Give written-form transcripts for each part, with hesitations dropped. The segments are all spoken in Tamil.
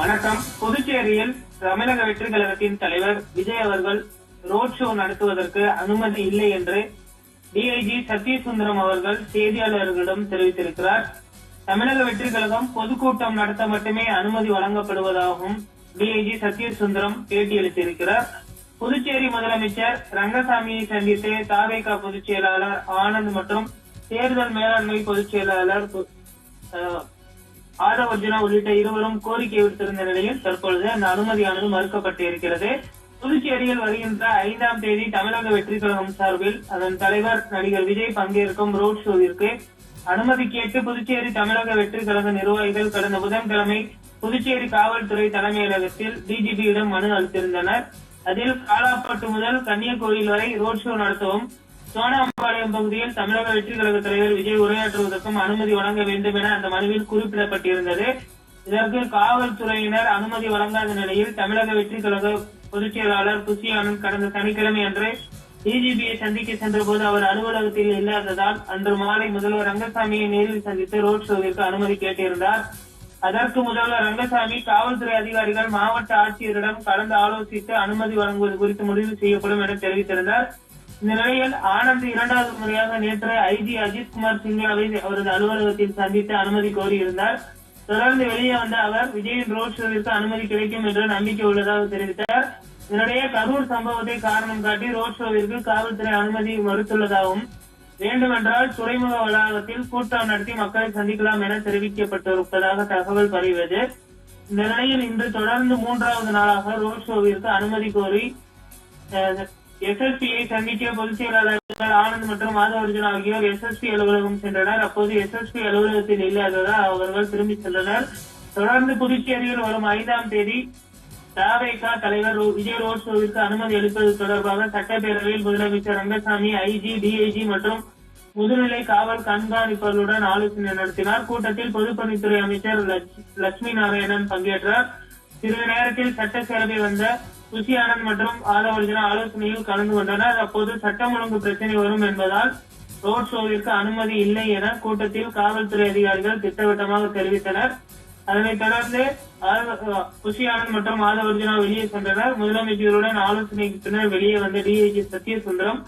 வணக்கம். புதுச்சேரியில் தமிழக வெற்றி கழகத்தின் தலைவர் விஜய் அவர்கள் ரோட் ஷோ நடத்துவதற்கு அனுமதி இல்லை என்று டிஐஜி சத்யசுந்தரம் அவர்கள் செய்தியாளர்களிடம் தெரிவித்திருக்கிறார். தமிழக வெற்றி கழகம் பொதுக்கூட்டம் நடத்த மட்டுமே அனுமதி வழங்கப்படுவதாகவும் டிஐஜி சத்யசுந்தரம் பேட்டியளித்திருக்கிறார். புதுச்சேரி முதலமைச்சர் ரங்கசாமியை சந்தித்து தாவேகா பொதுச் செயலாளர் ஆனந்த் மற்றும் தேர்தல் மேலாண்மை பொதுச் செயலாளர் ஆதவர்ஜுனா உள்ளிட்ட இருவரும் கோரிக்கை விடுத்திருந்த நிலையில் தற்பொழுது அந்த அனுமதியானது மறுக்கப்பட்டிருக்கிறது. புதுச்சேரியில் வருகின்ற 5ஆம் தேதி தமிழக வெற்றி கழகம் சார்பில் அதன் தலைவர் நடிகர் விஜய் பங்கேற்கும் ரோட் ஷோவிற்கு அனுமதி கேட்டு புதுச்சேரி தமிழக வெற்றி கழக நிர்வாகிகள் கடந்த புதன்கிழமை புதுச்சேரி காவல்துறை தலைமையகத்தில் டிஜிபியிடம் மனு அளித்திருந்தனர். அதில் காலாப்பட்டு முதல் கன்னியாகுமரி வரை ரோட் ஷோ நடத்தவும் சோனாம்பாளையம் பகுதியில் தமிழக வெற்றி கழக தலைவர் விஜய் உரையாற்றுவதற்கும் அனுமதி வழங்க வேண்டும் என அந்த மனுவில் குறிப்பிடப்பட்டிருந்தது. இதற்கு காவல்துறையினர் அனுமதி வழங்காத நிலையில் தமிழக வெற்றி கழக பொதுச் செயலாளர் புசி ஆனந்த் கடந்த சனிக்கிழமை அன்று டிஜிபியை சந்திக்க சென்றபோது அவர் அலுவலகத்தில் இல்லாததால் அன்று மாலை முதல்வர் ரங்கசாமியை நேரில் சந்தித்து ரோட் ஷோவிற்கு அனுமதி கேட்டிருந்தார். அதற்கு முதல்வர் ரங்கசாமி காவல்துறை அதிகாரிகள் மாவட்ட ஆட்சியரிடம் கலந்து ஆலோசித்து அனுமதி வழங்குவது குறித்து முடிவு செய்யப்படும் என தெரிவித்திருந்தார். இந்த நிலையில் ஆனந்த் 2வது முறையாக நேற்று ஐஜி அஜித்குமார் சிங்காவை அவரது அலுவலகத்தில் சந்தித்து அனுமதி கோரியிருந்தார். தொடர்ந்து வெளியே வந்த அவர் விஜயின் ரோட் ஷோவிற்கு அனுமதி கிடைக்கும் என்று நம்பிக்கை உள்ளதாக தெரிவித்தார். இதனிடையே கரூர் சம்பவத்தை காரணம் காட்டி ரோட் ஷோவிற்கு காவல்துறை அனுமதி மறுத்துள்ளதாகவும் வேண்டுமென்றால் துறைமுக வளாகத்தில் கூட்டம் நடத்தி மக்களை சந்திக்கலாம் என தெரிவிக்கப்பட்டிருப்பதாக தகவல் பரவியது. இந்த நிலையில் இன்று தொடர்ந்து 3வது நாளாக ரோட் ஷோவிற்கு அனுமதி கோரி எஸ்எஸ்பியை சந்திக்க பொதுச் செயலாளர்கள் ஆனந்த் மற்றும் ஆதவர்ஜுனா ஆகியோர் எஸ்எஸ்பி அலுவலகம் சென்றனர். அப்போது எஸ்எஸ்பி அலுவலகத்தில் இல்லாததால் அவர்கள் திரும்பி சென்றனர். தொடர்ந்து புதுச்சேரியில் வரும் 5ஆம் தேதி தாவேகா தலைவர் விஜய் ரோட் ஷோவிற்கு அனுமதி அளிப்பது தொடர்பாக சட்டப்பேரவையில் முதலமைச்சர் ரங்கசாமி, ஐஜி, டிஐஜி மற்றும் முதுநிலை காவல் கண்காணிப்பாளருடன் ஆலோசனை நடத்தினார். கூட்டத்தில் பொதுப்பணித்துறை அமைச்சர் லட்சுமி நாராயணன் பங்கேற்றார். சிறிது நேரத்தில் சட்டப்பேரவை வந்த புசி ஆனந்த் மற்றும் ஆதவர்ஜுனா ஆலோசனையில் கலந்து கொண்டனர். அப்போது சட்டம் ஒழுங்கு பிரச்சனை வரும் என்பதால் ரோட் ஷோவிற்கு அனுமதி இல்லை என கூட்டத்தில் காவல்துறை அதிகாரிகள் திட்டவட்டமாக தெரிவித்தனர். அதனைத் தொடர்ந்து புசி ஆனந்த் மற்றும் ஆதவர்ஜுனா வெளியே சென்றனர். முதலமைச்சருடன் ஆலோசனைக்கு பின்னர் வெளியே வந்த டிஐஜி சத்யசுந்தரம்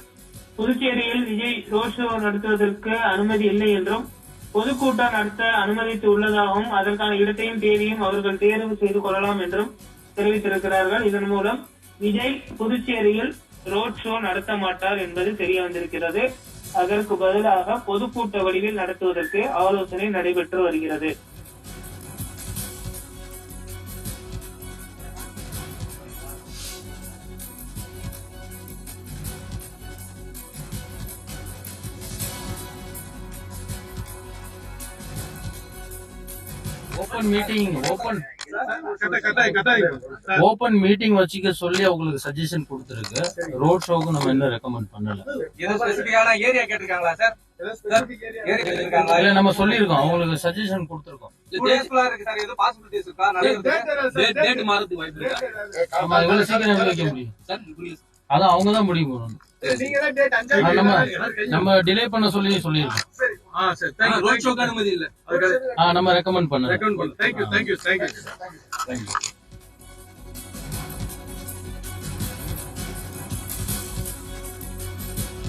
புதுச்சேரியில் விஜய் ரோட் ஷோ நடத்துவதற்கு அனுமதி இல்லை என்றும் பொதுக்கூட்டம் நடத்த அனுமதித்து உள்ளதாகவும் அதற்கான இடத்தையும் தேதியும் அவர்கள் தேர்வு செய்து கொள்ளலாம் என்றும் தெரிவித்திருக்கிறார்கள். இதன் மூலம் விஜய் புதுச்சேரியில் ரோட் ஷோ நடத்த மாட்டார் என்பது தெரிய வந்திருக்கிறது. அதற்கு பதிலாக பொதுக்கூட்ட வடிவில் நடத்துவதற்கு ஆலோசனை நடைபெற்று வருகிறது. ஓபன் மீட்டிங் வச்சுக்க சொல்லி அவங்களுக்கு சஜஷன் கொடுத்திருக்கு. ரோட் ஷோக்கு நம்ம என்ன ரெக்கமெண்ட் பண்ணல. இல்ல நம்ம சொல்லிருக்கோம், அவங்களுக்கு சஜஷன் கொடுத்திருக்கோம். நம்ம இவ்வளவு சீக்கிரம் வைக்க முடியும், அதான் அவங்கதான் முடிவு பண்ணணும். நம்ம டிலே பண்ண சொல்லிருக்கோம். நம்ம ரெக்கமெண்ட் பண்ண.